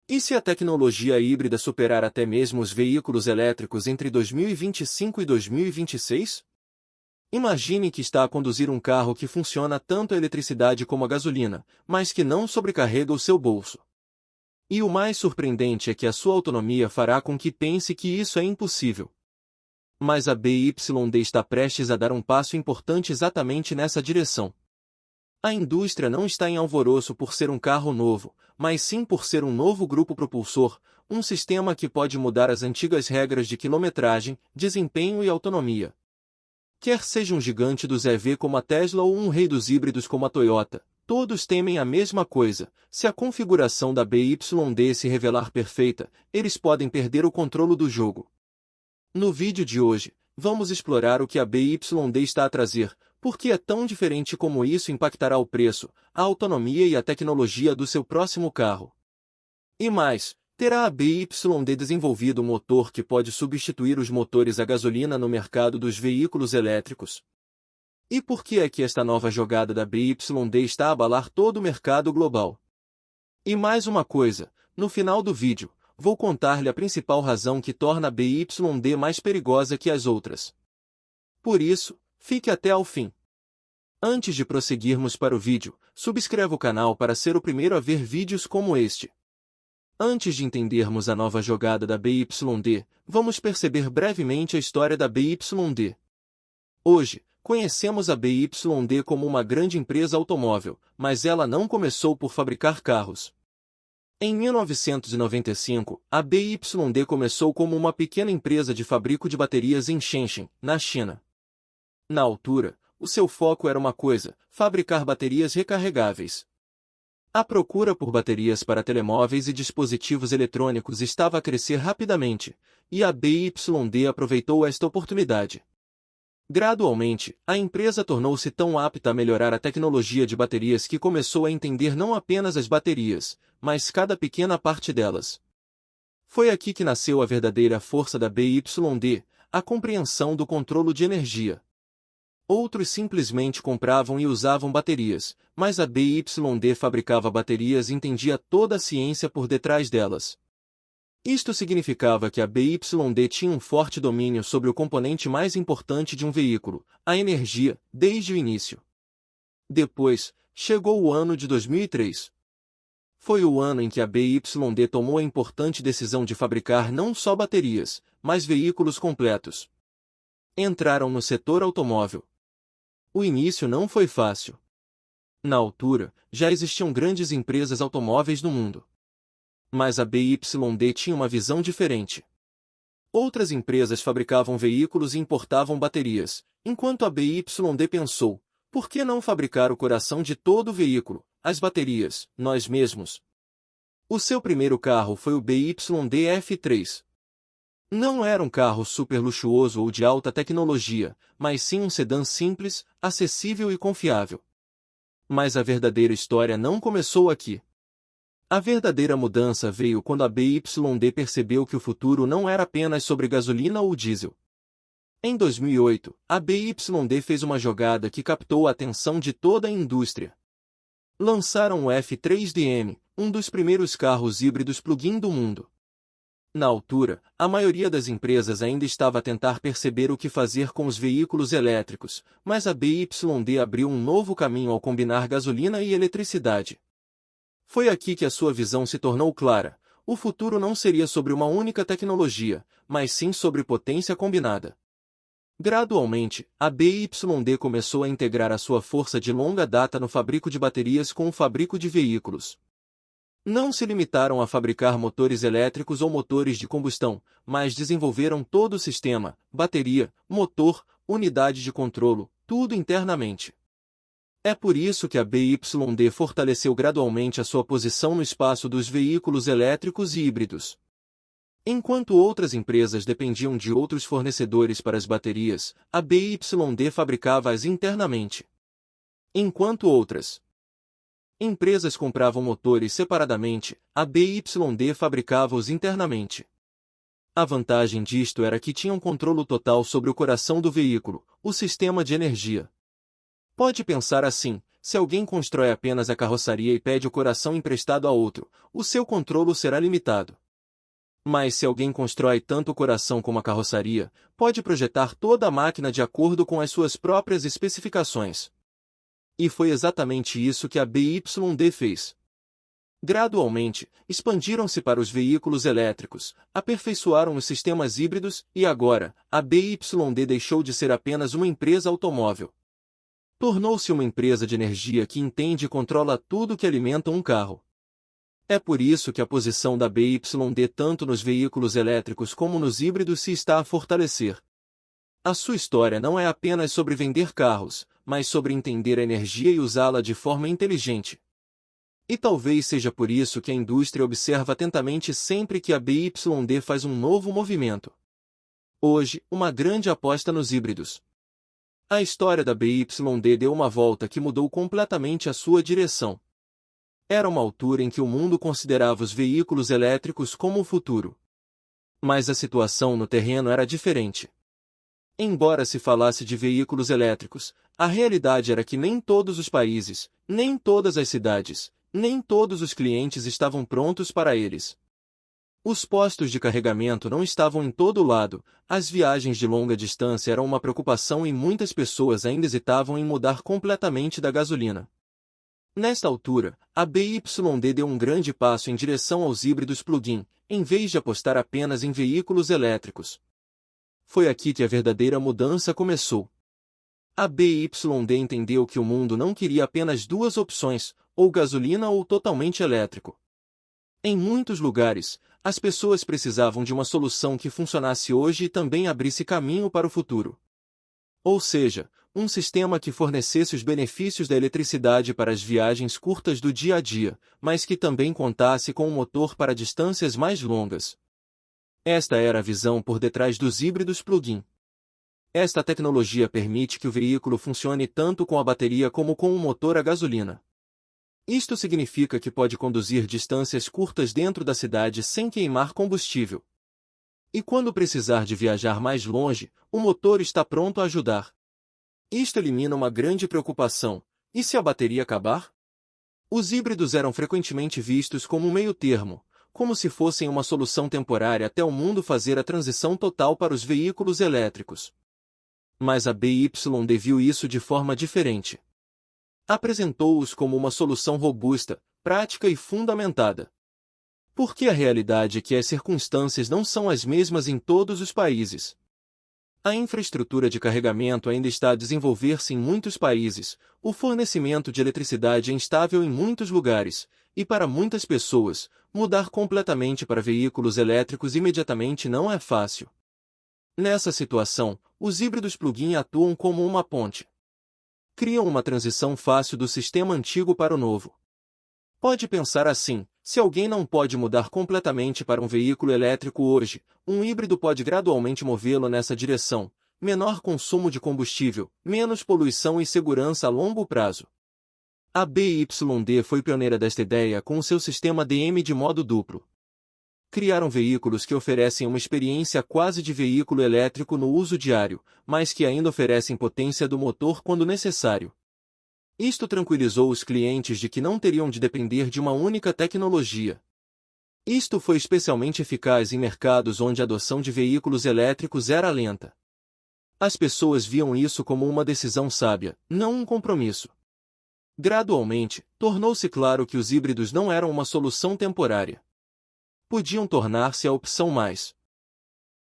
E se a tecnologia híbrida superar até mesmo os veículos elétricos entre 2025 e 2026? Imagine que está a conduzir um carro que funciona tanto a eletricidade como a gasolina, mas que não sobrecarrega o seu bolso. E o mais surpreendente é que a sua autonomia fará com que pense que isso é impossível. Mas a BYD está prestes a dar um passo importante exatamente nessa direção. A indústria não está em alvoroço por ser um carro novo, mas sim por ser um novo grupo propulsor, um sistema que pode mudar as antigas regras de quilometragem, desempenho e autonomia. Quer seja um gigante dos EV como a Tesla ou um rei dos híbridos como a Toyota, todos temem a mesma coisa: se a configuração da BYD se revelar perfeita, eles podem perder o controle do jogo. No vídeo de hoje, vamos explorar o que a BYD está a trazer, por que é tão diferente, como isso impactará o preço, a autonomia e a tecnologia do seu próximo carro. E mais, terá a BYD desenvolvido um motor que pode substituir os motores a gasolina no mercado dos veículos elétricos? E por que é que esta nova jogada da BYD está a abalar todo o mercado global? E mais uma coisa, no final do vídeo, vou contar-lhe a principal razão que torna a BYD mais perigosa que as outras. Por isso, fique até ao fim. Antes de prosseguirmos para o vídeo, subscreva o canal para ser o primeiro a ver vídeos como este. Antes de entendermos a nova jogada da BYD, vamos perceber brevemente a história da BYD. Hoje, conhecemos a BYD como uma grande empresa automóvel, mas ela não começou por fabricar carros. Em 1995, a BYD começou como uma pequena empresa de fabrico de baterias em Shenzhen, na China. Na altura, o seu foco era uma coisa: fabricar baterias recarregáveis. A procura por baterias para telemóveis e dispositivos eletrônicos estava a crescer rapidamente, e a BYD aproveitou esta oportunidade. Gradualmente, a empresa tornou-se tão apta a melhorar a tecnologia de baterias que começou a entender não apenas as baterias, mas cada pequena parte delas. Foi aqui que nasceu a verdadeira força da BYD, a compreensão do controle de energia. Outros simplesmente compravam e usavam baterias, mas a BYD fabricava baterias e entendia toda a ciência por detrás delas. Isto significava que a BYD tinha um forte domínio sobre o componente mais importante de um veículo, a energia, desde o início. Depois, chegou o ano de 2003. Foi o ano em que a BYD tomou a importante decisão de fabricar não só baterias, mas veículos completos. Entraram no setor automóvel. O início não foi fácil. Na altura, já existiam grandes empresas automóveis no mundo. Mas a BYD tinha uma visão diferente. Outras empresas fabricavam veículos e importavam baterias, enquanto a BYD pensou: por que não fabricar o coração de todo o veículo, as baterias, nós mesmos? O seu primeiro carro foi o BYD F3. Não era um carro super luxuoso ou de alta tecnologia, mas sim um sedã simples, acessível e confiável. Mas a verdadeira história não começou aqui. A verdadeira mudança veio quando a BYD percebeu que o futuro não era apenas sobre gasolina ou diesel. Em 2008, a BYD fez uma jogada que captou a atenção de toda a indústria. Lançaram o F3DM, um dos primeiros carros híbridos plug-in do mundo. Na altura, a maioria das empresas ainda estava a tentar perceber o que fazer com os veículos elétricos, mas a BYD abriu um novo caminho ao combinar gasolina e eletricidade. Foi aqui que a sua visão se tornou clara: o futuro não seria sobre uma única tecnologia, mas sim sobre potência combinada. Gradualmente, a BYD começou a integrar a sua força de longa data no fabrico de baterias com o fabrico de veículos. Não se limitaram a fabricar motores elétricos ou motores de combustão, mas desenvolveram todo o sistema: bateria, motor, unidade de controlo, tudo internamente. É por isso que a BYD fortaleceu gradualmente a sua posição no espaço dos veículos elétricos e híbridos. Enquanto outras empresas dependiam de outros fornecedores para as baterias, a BYD fabricava-as internamente. Enquanto outras empresas compravam motores separadamente, a BYD fabricava-os internamente. A vantagem disto era que tinham controle total sobre o coração do veículo, o sistema de energia. Pode pensar assim: se alguém constrói apenas a carroçaria e pede o coração emprestado a outro, o seu controle será limitado. Mas se alguém constrói tanto o coração como a carroçaria, pode projetar toda a máquina de acordo com as suas próprias especificações. E foi exatamente isso que a BYD fez. Gradualmente, expandiram-se para os veículos elétricos, aperfeiçoaram os sistemas híbridos e agora, a BYD deixou de ser apenas uma empresa automóvel. Tornou-se uma empresa de energia que entende e controla tudo que alimenta um carro. É por isso que a posição da BYD tanto nos veículos elétricos como nos híbridos se está a fortalecer. A sua história não é apenas sobre vender carros, mas sobre entender a energia e usá-la de forma inteligente. E talvez seja por isso que a indústria observa atentamente sempre que a BYD faz um novo movimento. Hoje, uma grande aposta nos híbridos. A história da BYD deu uma volta que mudou completamente a sua direção. Era uma altura em que o mundo considerava os veículos elétricos como o futuro. Mas a situação no terreno era diferente. Embora se falasse de veículos elétricos, a realidade era que nem todos os países, nem todas as cidades, nem todos os clientes estavam prontos para eles. Os postos de carregamento não estavam em todo lado, as viagens de longa distância eram uma preocupação e muitas pessoas ainda hesitavam em mudar completamente da gasolina. Nesta altura, a BYD deu um grande passo em direção aos híbridos plug-in, em vez de apostar apenas em veículos elétricos. Foi aqui que a verdadeira mudança começou. A BYD entendeu que o mundo não queria apenas duas opções, ou gasolina ou totalmente elétrico. Em muitos lugares, as pessoas precisavam de uma solução que funcionasse hoje e também abrisse caminho para o futuro. Ou seja, um sistema que fornecesse os benefícios da eletricidade para as viagens curtas do dia a dia, mas que também contasse com um motor para distâncias mais longas. Esta era a visão por detrás dos híbridos plug-in. Esta tecnologia permite que o veículo funcione tanto com a bateria como com um motor a gasolina. Isto significa que pode conduzir distâncias curtas dentro da cidade sem queimar combustível. E quando precisar de viajar mais longe, o motor está pronto a ajudar. Isto elimina uma grande preocupação: e se a bateria acabar? Os híbridos eram frequentemente vistos como um meio-termo, como se fossem uma solução temporária até o mundo fazer a transição total para os veículos elétricos. Mas a BYD viu isso de forma diferente. Apresentou-os como uma solução robusta, prática e fundamentada. Porque a realidade é que as circunstâncias não são as mesmas em todos os países. A infraestrutura de carregamento ainda está a desenvolver-se em muitos países, o fornecimento de eletricidade é instável em muitos lugares, e para muitas pessoas, mudar completamente para veículos elétricos imediatamente não é fácil. Nessa situação, os híbridos plug-in atuam como uma ponte. Criam uma transição fácil do sistema antigo para o novo. Pode pensar assim: se alguém não pode mudar completamente para um veículo elétrico hoje, um híbrido pode gradualmente movê-lo nessa direção: menor consumo de combustível, menos poluição e segurança a longo prazo. A BYD foi pioneira desta ideia com o seu sistema DM de modo duplo. Criaram veículos que oferecem uma experiência quase de veículo elétrico no uso diário, mas que ainda oferecem potência do motor quando necessário. Isto tranquilizou os clientes de que não teriam de depender de uma única tecnologia. Isto foi especialmente eficaz em mercados onde a adoção de veículos elétricos era lenta. As pessoas viam isso como uma decisão sábia, não um compromisso. Gradualmente, tornou-se claro que os híbridos não eram uma solução temporária. Podiam tornar-se a opção mais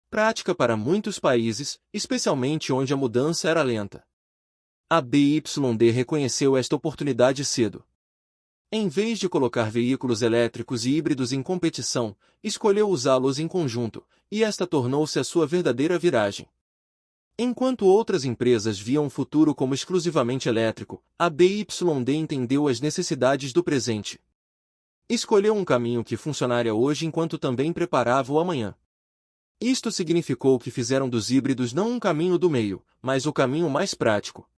prática para muitos países, especialmente onde a mudança era lenta. A BYD reconheceu esta oportunidade cedo. Em vez de colocar veículos elétricos e híbridos em competição, escolheu usá-los em conjunto, e esta tornou-se a sua verdadeira viragem. Enquanto outras empresas viam o futuro como exclusivamente elétrico, a BYD entendeu as necessidades do presente. Escolheu um caminho que funcionaria hoje enquanto também preparava o amanhã. Isto significou que fizeram dos híbridos não um caminho do meio, mas o caminho mais prático.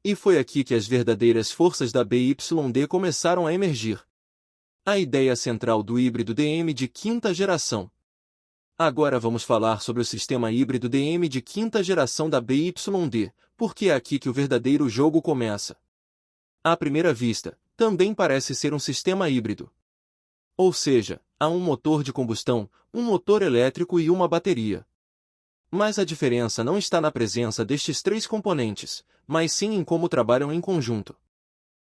E foi aqui que as verdadeiras forças da BYD começaram a emergir. A ideia central do híbrido DM de quinta geração. Agora vamos falar sobre o sistema híbrido DM de quinta geração da BYD, porque é aqui que o verdadeiro jogo começa. À primeira vista, também parece ser um sistema híbrido. Ou seja, há um motor de combustão, um motor elétrico e uma bateria. Mas a diferença não está na presença destes três componentes, mas sim em como trabalham em conjunto.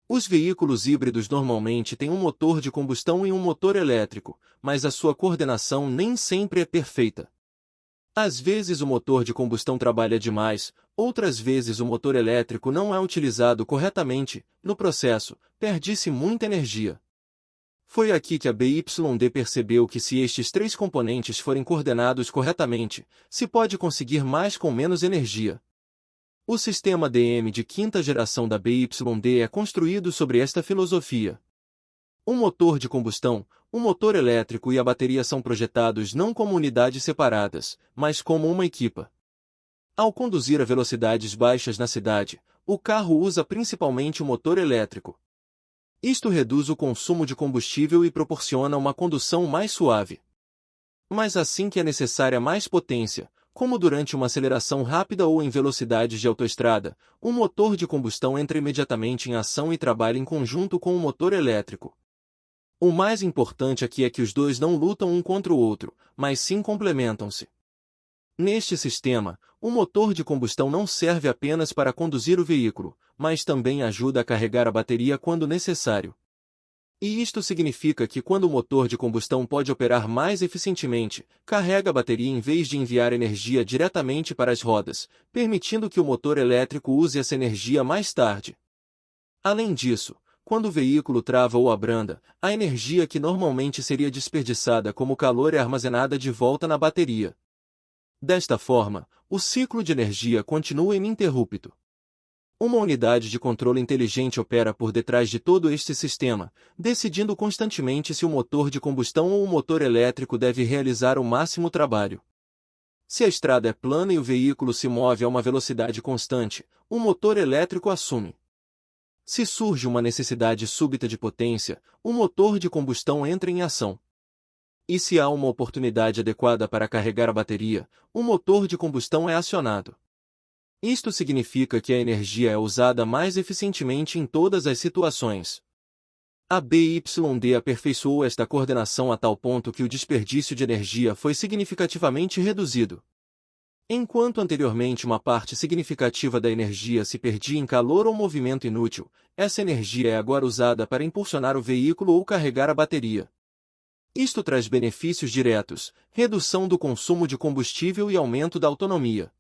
Os veículos híbridos normalmente têm um motor de combustão e um motor elétrico, mas a sua coordenação nem sempre é perfeita. Às vezes o motor de combustão trabalha demais, outras vezes o motor elétrico não é utilizado corretamente, no processo, perde-se muita energia. Foi aqui que a BYD percebeu que se estes três componentes forem coordenados corretamente, se pode conseguir mais com menos energia. O sistema DM de quinta geração da BYD é construído sobre esta filosofia. Um motor de combustão, um motor elétrico e a bateria são projetados não como unidades separadas, mas como uma equipa. Ao conduzir a velocidades baixas na cidade, o carro usa principalmente o motor elétrico. Isto reduz o consumo de combustível e proporciona uma condução mais suave. Mas assim que é necessária mais potência, como durante uma aceleração rápida ou em velocidades de autoestrada, o motor de combustão entra imediatamente em ação e trabalha em conjunto com o motor elétrico. O mais importante aqui é que os dois não lutam um contra o outro, mas sim complementam-se. Neste sistema, o motor de combustão não serve apenas para conduzir o veículo, mas também ajuda a carregar a bateria quando necessário. E isto significa que quando o motor de combustão pode operar mais eficientemente, carrega a bateria em vez de enviar energia diretamente para as rodas, permitindo que o motor elétrico use essa energia mais tarde. Além disso, quando o veículo trava ou abranda, a energia que normalmente seria desperdiçada como calor é armazenada de volta na bateria. Desta forma, o ciclo de energia continua ininterrupto. Uma unidade de controle inteligente opera por detrás de todo este sistema, decidindo constantemente se o motor de combustão ou o motor elétrico deve realizar o máximo trabalho. Se a estrada é plana e o veículo se move a uma velocidade constante, o motor elétrico assume. Se surge uma necessidade súbita de potência, o motor de combustão entra em ação. E se há uma oportunidade adequada para carregar a bateria, o motor de combustão é acionado. Isto significa que a energia é usada mais eficientemente em todas as situações. A BYD aperfeiçoou esta coordenação a tal ponto que o desperdício de energia foi significativamente reduzido. Enquanto anteriormente uma parte significativa da energia se perdia em calor ou movimento inútil, essa energia é agora usada para impulsionar o veículo ou carregar a bateria. Isto traz benefícios diretos, redução do consumo de combustível e aumento da autonomia.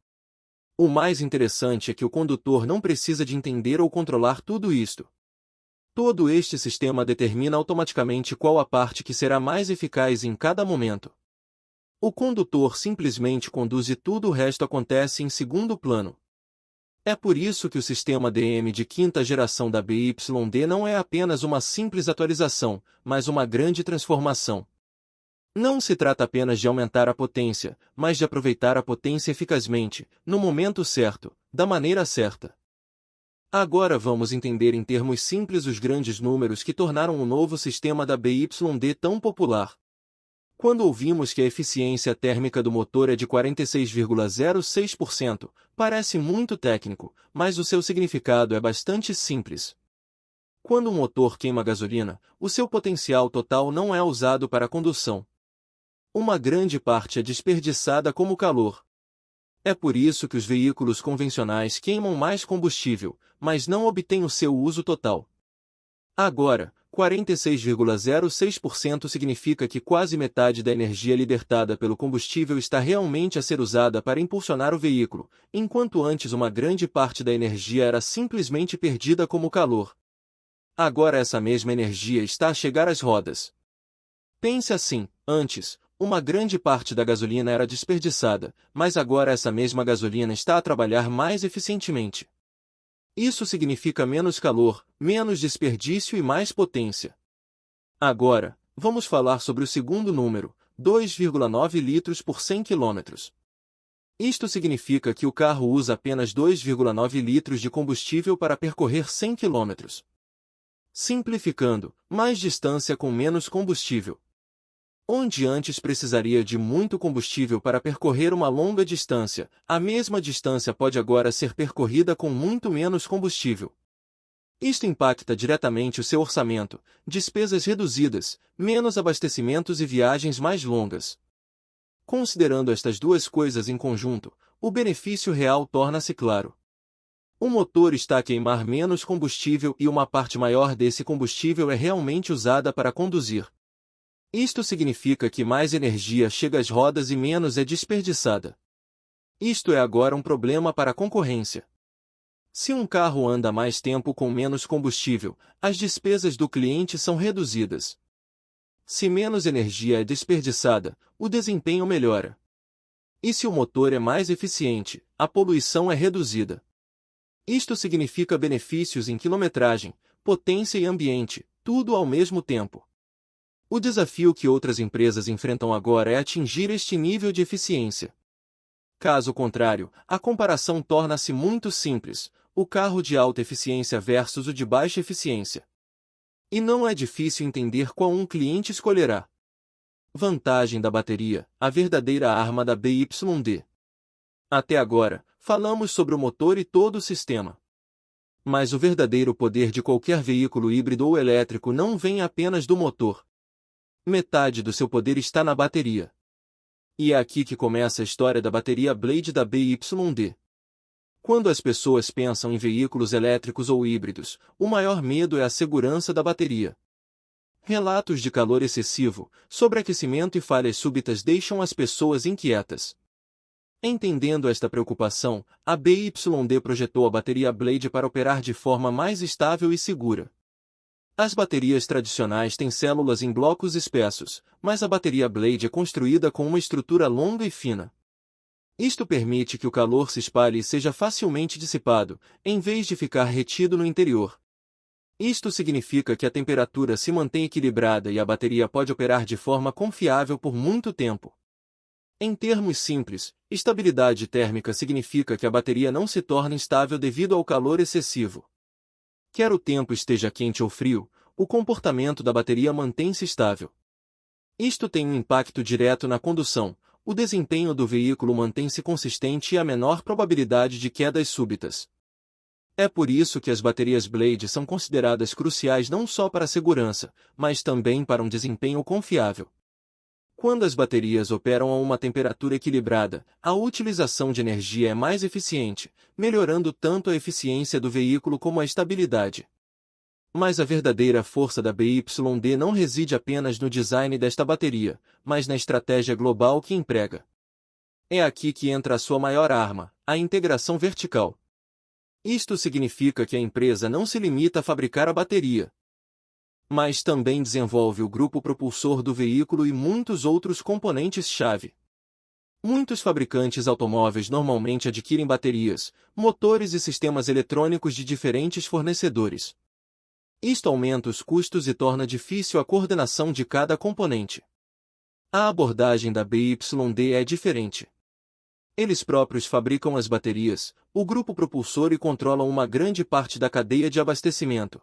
O mais interessante é que o condutor não precisa de entender ou controlar tudo isto. Todo este sistema determina automaticamente qual a parte que será mais eficaz em cada momento. O condutor simplesmente conduz e tudo o resto acontece em segundo plano. É por isso que o sistema DM de quinta geração da BYD não é apenas uma simples atualização, mas uma grande transformação. Não se trata apenas de aumentar a potência, mas de aproveitar a potência eficazmente, no momento certo, da maneira certa. Agora vamos entender em termos simples os grandes números que tornaram o novo sistema da BYD tão popular. Quando ouvimos que a eficiência térmica do motor é de 46,06%, parece muito técnico, mas o seu significado é bastante simples. Quando um motor queima gasolina, o seu potencial total não é usado para a condução. Uma grande parte é desperdiçada como calor. É por isso que os veículos convencionais queimam mais combustível, mas não obtêm o seu uso total. Agora, 46,06% significa que quase metade da energia libertada pelo combustível está realmente a ser usada para impulsionar o veículo, enquanto antes uma grande parte da energia era simplesmente perdida como calor. Agora essa mesma energia está a chegar às rodas. Pense assim, antes, uma grande parte da gasolina era desperdiçada, mas agora essa mesma gasolina está a trabalhar mais eficientemente. Isso significa menos calor, menos desperdício e mais potência. Agora, vamos falar sobre o segundo número, 2,9 litros por 100 km. Isto significa que o carro usa apenas 2,9 litros de combustível para percorrer 100 km. Simplificando, mais distância com menos combustível. Onde antes precisaria de muito combustível para percorrer uma longa distância, a mesma distância pode agora ser percorrida com muito menos combustível. Isto impacta diretamente o seu orçamento, despesas reduzidas, menos abastecimentos e viagens mais longas. Considerando estas duas coisas em conjunto, o benefício real torna-se claro. O motor está a queimar menos combustível e uma parte maior desse combustível é realmente usada para conduzir. Isto significa que mais energia chega às rodas e menos é desperdiçada. Isto é agora um problema para a concorrência. Se um carro anda mais tempo com menos combustível, as despesas do cliente são reduzidas. Se menos energia é desperdiçada, o desempenho melhora. E se o motor é mais eficiente, a poluição é reduzida. Isto significa benefícios em quilometragem, potência e ambiente, tudo ao mesmo tempo. O desafio que outras empresas enfrentam agora é atingir este nível de eficiência. Caso contrário, a comparação torna-se muito simples: o carro de alta eficiência versus o de baixa eficiência. E não é difícil entender qual um cliente escolherá. Vantagem da bateria, a verdadeira arma da BYD. Até agora, falamos sobre o motor e todo o sistema. Mas o verdadeiro poder de qualquer veículo híbrido ou elétrico não vem apenas do motor. Metade do seu poder está na bateria. E é aqui que começa a história da bateria Blade da BYD. Quando as pessoas pensam em veículos elétricos ou híbridos, o maior medo é a segurança da bateria. Relatos de calor excessivo, sobreaquecimento e falhas súbitas deixam as pessoas inquietas. Entendendo esta preocupação, a BYD projetou a bateria Blade para operar de forma mais estável e segura. As baterias tradicionais têm células em blocos espessos, mas a bateria Blade é construída com uma estrutura longa e fina. Isto permite que o calor se espalhe e seja facilmente dissipado, em vez de ficar retido no interior. Isto significa que a temperatura se mantém equilibrada e a bateria pode operar de forma confiável por muito tempo. Em termos simples, estabilidade térmica significa que a bateria não se torna instável devido ao calor excessivo. Quer o tempo esteja quente ou frio, o comportamento da bateria mantém-se estável. Isto tem um impacto direto na condução. O desempenho do veículo mantém-se consistente e há menor probabilidade de quedas súbitas. É por isso que as baterias Blade são consideradas cruciais não só para a segurança, mas também para um desempenho confiável. Quando as baterias operam a uma temperatura equilibrada, a utilização de energia é mais eficiente, melhorando tanto a eficiência do veículo como a estabilidade. Mas a verdadeira força da BYD não reside apenas no design desta bateria, mas na estratégia global que emprega. É aqui que entra a sua maior arma, a integração vertical. Isto significa que a empresa não se limita a fabricar a bateria, mas também desenvolve o grupo propulsor do veículo e muitos outros componentes-chave. Muitos fabricantes automóveis normalmente adquirem baterias, motores e sistemas eletrônicos de diferentes fornecedores. Isto aumenta os custos e torna difícil a coordenação de cada componente. A abordagem da BYD é diferente. Eles próprios fabricam as baterias, o grupo propulsor e controlam uma grande parte da cadeia de abastecimento.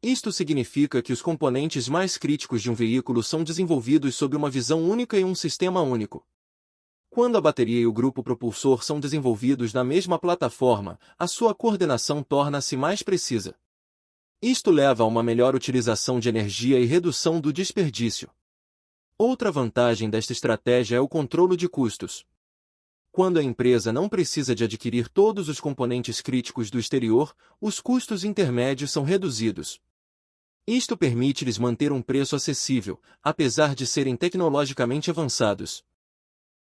Isto significa que os componentes mais críticos de um veículo são desenvolvidos sob uma visão única e um sistema único. Quando a bateria e o grupo propulsor são desenvolvidos na mesma plataforma, a sua coordenação torna-se mais precisa. Isto leva a uma melhor utilização de energia e redução do desperdício. Outra vantagem desta estratégia é o controle de custos. Quando a empresa não precisa de adquirir todos os componentes críticos do exterior, os custos intermédios são reduzidos. Isto permite-lhes manter um preço acessível, apesar de serem tecnologicamente avançados.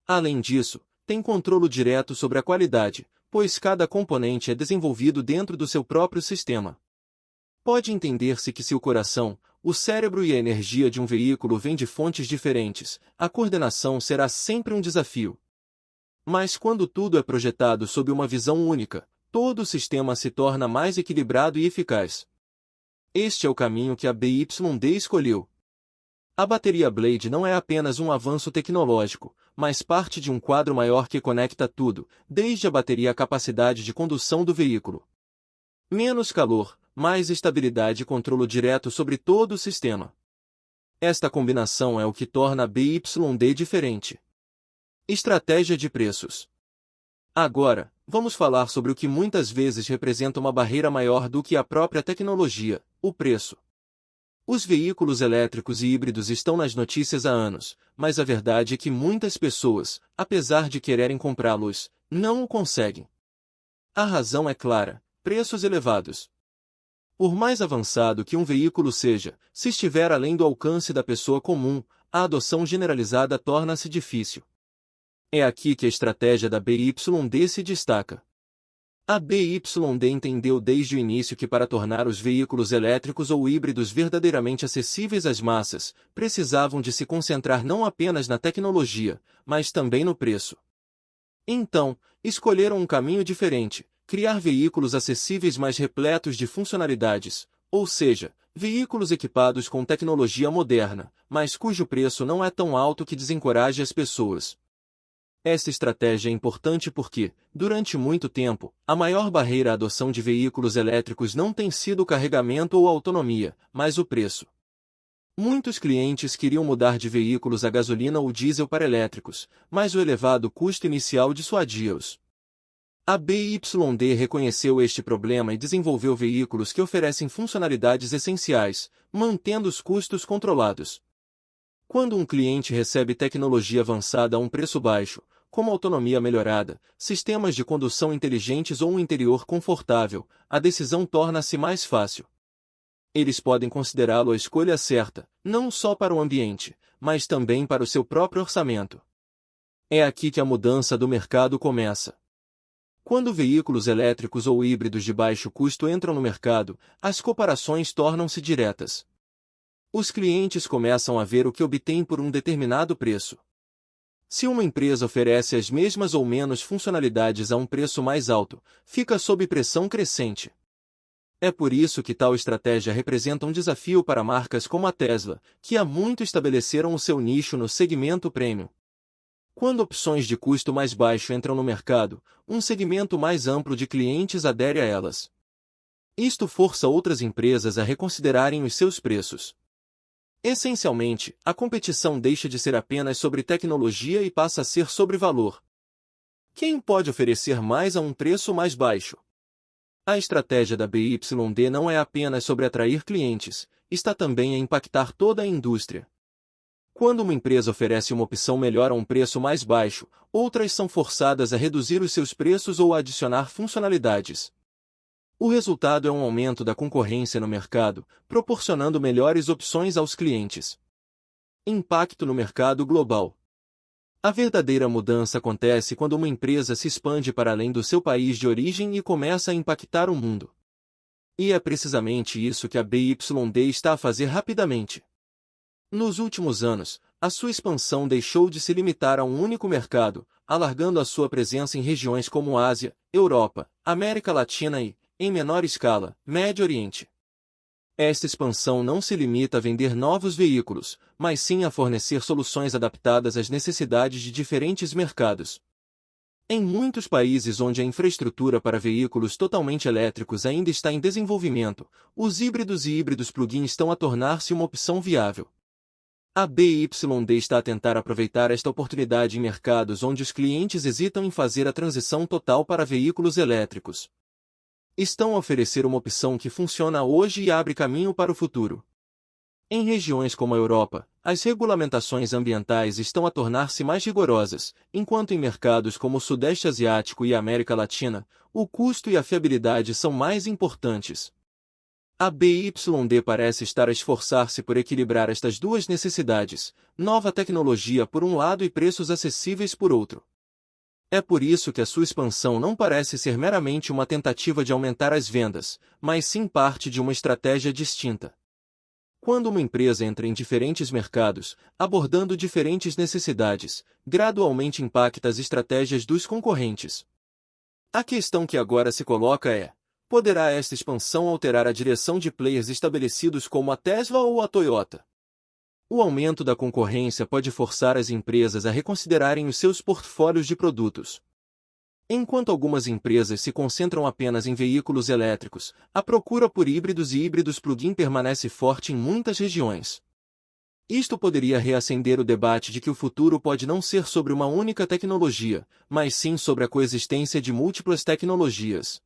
Além disso, tem controle direto sobre a qualidade, pois cada componente é desenvolvido dentro do seu próprio sistema. Pode entender-se que se o coração, o cérebro e a energia de um veículo vêm de fontes diferentes, a coordenação será sempre um desafio. Mas quando tudo é projetado sob uma visão única, todo o sistema se torna mais equilibrado e eficaz. Este é o caminho que a BYD escolheu. A bateria Blade não é apenas um avanço tecnológico, mas parte de um quadro maior que conecta tudo, desde a bateria à capacidade de condução do veículo. Menos calor, mais estabilidade e controle direto sobre todo o sistema. Esta combinação é o que torna a BYD diferente. Estratégia de preços. Agora, vamos falar sobre o que muitas vezes representa uma barreira maior do que a própria tecnologia: o preço. Os veículos elétricos e híbridos estão nas notícias há anos, mas a verdade é que muitas pessoas, apesar de quererem comprá-los, não o conseguem. A razão é clara: preços elevados. Por mais avançado que um veículo seja, se estiver além do alcance da pessoa comum, a adoção generalizada torna-se difícil. É aqui que a estratégia da BYD se destaca. A BYD entendeu desde o início que para tornar os veículos elétricos ou híbridos verdadeiramente acessíveis às massas, precisavam de se concentrar não apenas na tecnologia, mas também no preço. Então, escolheram um caminho diferente: criar veículos acessíveis mais repletos de funcionalidades, ou seja, veículos equipados com tecnologia moderna, mas cujo preço não é tão alto que desencoraje as pessoas. Esta estratégia é importante porque, durante muito tempo, a maior barreira à adoção de veículos elétricos não tem sido o carregamento ou a autonomia, mas o preço. Muitos clientes queriam mudar de veículos a gasolina ou diesel para elétricos, mas o elevado custo inicial dissuadia-os. A BYD reconheceu este problema e desenvolveu veículos que oferecem funcionalidades essenciais, mantendo os custos controlados. Quando um cliente recebe tecnologia avançada a um preço baixo, como autonomia melhorada, sistemas de condução inteligentes ou um interior confortável, a decisão torna-se mais fácil. Eles podem considerá-lo a escolha certa, não só para o ambiente, mas também para o seu próprio orçamento. É aqui que a mudança do mercado começa. Quando veículos elétricos ou híbridos de baixo custo entram no mercado, as comparações tornam-se diretas. Os clientes começam a ver o que obtêm por um determinado preço. Se uma empresa oferece as mesmas ou menos funcionalidades a um preço mais alto, fica sob pressão crescente. É por isso que tal estratégia representa um desafio para marcas como a Tesla, que há muito estabeleceram o seu nicho no segmento premium. Quando opções de custo mais baixo entram no mercado, um segmento mais amplo de clientes adere a elas. Isto força outras empresas a reconsiderarem os seus preços. Essencialmente, a competição deixa de ser apenas sobre tecnologia e passa a ser sobre valor. Quem pode oferecer mais a um preço mais baixo? A estratégia da BYD não é apenas sobre atrair clientes, está também a impactar toda a indústria. Quando uma empresa oferece uma opção melhor a um preço mais baixo, outras são forçadas a reduzir os seus preços ou a adicionar funcionalidades. O resultado é um aumento da concorrência no mercado, proporcionando melhores opções aos clientes. Impacto no mercado global. A verdadeira mudança acontece quando uma empresa se expande para além do seu país de origem e começa a impactar o mundo. E é precisamente isso que a BYD está a fazer rapidamente. Nos últimos anos, a sua expansão deixou de se limitar a um único mercado, alargando a sua presença em regiões como Ásia, Europa, América Latina e, em menor escala, Médio Oriente. Esta expansão não se limita a vender novos veículos, mas sim a fornecer soluções adaptadas às necessidades de diferentes mercados. Em muitos países onde a infraestrutura para veículos totalmente elétricos ainda está em desenvolvimento, os híbridos e híbridos plug-in estão a tornar-se uma opção viável. A BYD está a tentar aproveitar esta oportunidade em mercados onde os clientes hesitam em fazer a transição total para veículos elétricos. Estão a oferecer uma opção que funciona hoje e abre caminho para o futuro. Em regiões como a Europa, as regulamentações ambientais estão a tornar-se mais rigorosas, enquanto em mercados como o Sudeste Asiático e a América Latina, o custo e a fiabilidade são mais importantes. A BYD parece estar a esforçar-se por equilibrar estas duas necessidades, nova tecnologia por um lado e preços acessíveis por outro. É por isso que a sua expansão não parece ser meramente uma tentativa de aumentar as vendas, mas sim parte de uma estratégia distinta. Quando uma empresa entra em diferentes mercados, abordando diferentes necessidades, gradualmente impacta as estratégias dos concorrentes. A questão que agora se coloca é: poderá esta expansão alterar a direção de players estabelecidos como a Tesla ou a Toyota? O aumento da concorrência pode forçar as empresas a reconsiderarem os seus portfólios de produtos. Enquanto algumas empresas se concentram apenas em veículos elétricos, a procura por híbridos e híbridos plug-in permanece forte em muitas regiões. Isto poderia reacender o debate de que o futuro pode não ser sobre uma única tecnologia, mas sim sobre a coexistência de múltiplas tecnologias.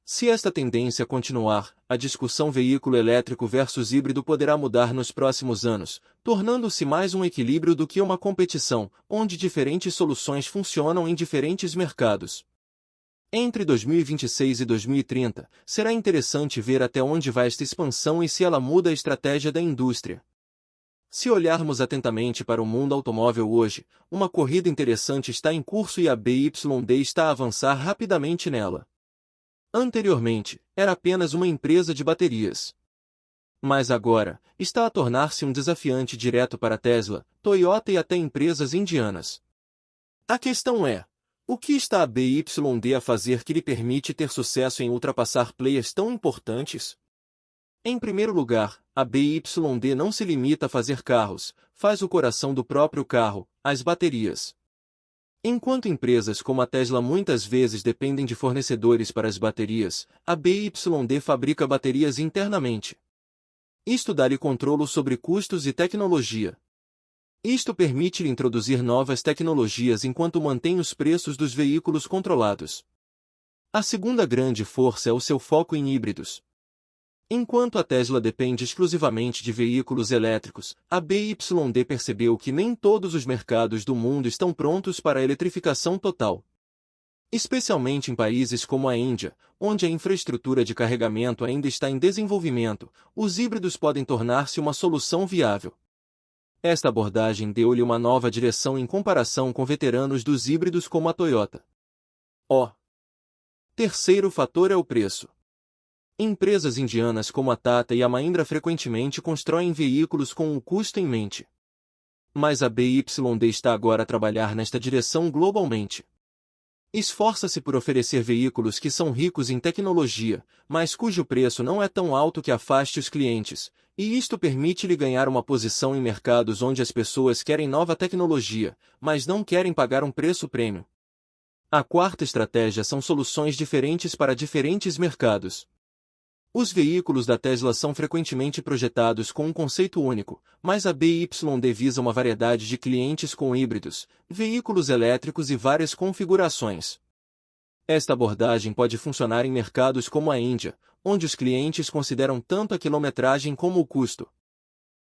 Se esta tendência continuar, a discussão veículo elétrico versus híbrido poderá mudar nos próximos anos, tornando-se mais um equilíbrio do que uma competição, onde diferentes soluções funcionam em diferentes mercados. Entre 2026 e 2030, será interessante ver até onde vai esta expansão e se ela muda a estratégia da indústria. Se olharmos atentamente para o mundo automóvel hoje, uma corrida interessante está em curso e a BYD está a avançar rapidamente nela. Anteriormente, era apenas uma empresa de baterias. Mas agora, está a tornar-se um desafiante direto para Tesla, Toyota e até empresas indianas. A questão é: o que está a BYD a fazer que lhe permite ter sucesso em ultrapassar players tão importantes? Em primeiro lugar, a BYD não se limita a fazer carros, faz o coração do próprio carro, as baterias. Enquanto empresas como a Tesla muitas vezes dependem de fornecedores para as baterias, a BYD fabrica baterias internamente. Isto dá-lhe controle sobre custos e tecnologia. Isto permite-lhe introduzir novas tecnologias enquanto mantém os preços dos veículos controlados. A segunda grande força é o seu foco em híbridos. Enquanto a Tesla depende exclusivamente de veículos elétricos, a BYD percebeu que nem todos os mercados do mundo estão prontos para a eletrificação total. Especialmente em países como a Índia, onde a infraestrutura de carregamento ainda está em desenvolvimento, os híbridos podem tornar-se uma solução viável. Esta abordagem deu-lhe uma nova direção em comparação com veteranos dos híbridos como a Toyota. O terceiro fator é o preço. Empresas indianas como a Tata e a Mahindra frequentemente constroem veículos com o custo em mente. Mas a BYD está agora a trabalhar nesta direção globalmente. Esforça-se por oferecer veículos que são ricos em tecnologia, mas cujo preço não é tão alto que afaste os clientes, e isto permite-lhe ganhar uma posição em mercados onde as pessoas querem nova tecnologia, mas não querem pagar um preço premium. A quarta estratégia são soluções diferentes para diferentes mercados. Os veículos da Tesla são frequentemente projetados com um conceito único, mas a BYD visa uma variedade de clientes com híbridos, veículos elétricos e várias configurações. Esta abordagem pode funcionar em mercados como a Índia, onde os clientes consideram tanto a quilometragem como o custo.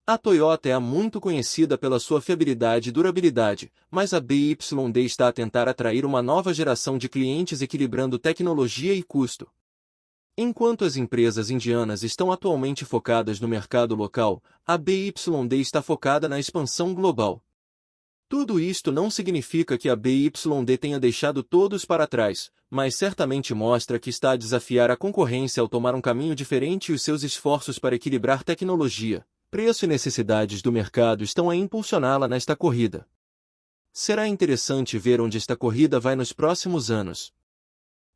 A Toyota é muito conhecida pela sua fiabilidade e durabilidade, mas a BYD está a tentar atrair uma nova geração de clientes equilibrando tecnologia e custo. Enquanto as empresas indianas estão atualmente focadas no mercado local, a BYD está focada na expansão global. Tudo isto não significa que a BYD tenha deixado todos para trás, mas certamente mostra que está a desafiar a concorrência ao tomar um caminho diferente e os seus esforços para equilibrar tecnologia, preço e necessidades do mercado estão a impulsioná-la nesta corrida. Será interessante ver onde esta corrida vai nos próximos anos.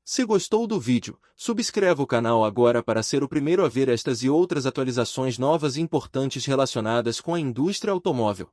Se gostou do vídeo, subscreva o canal agora para ser o primeiro a ver estas e outras atualizações novas e importantes relacionadas com a indústria automóvel.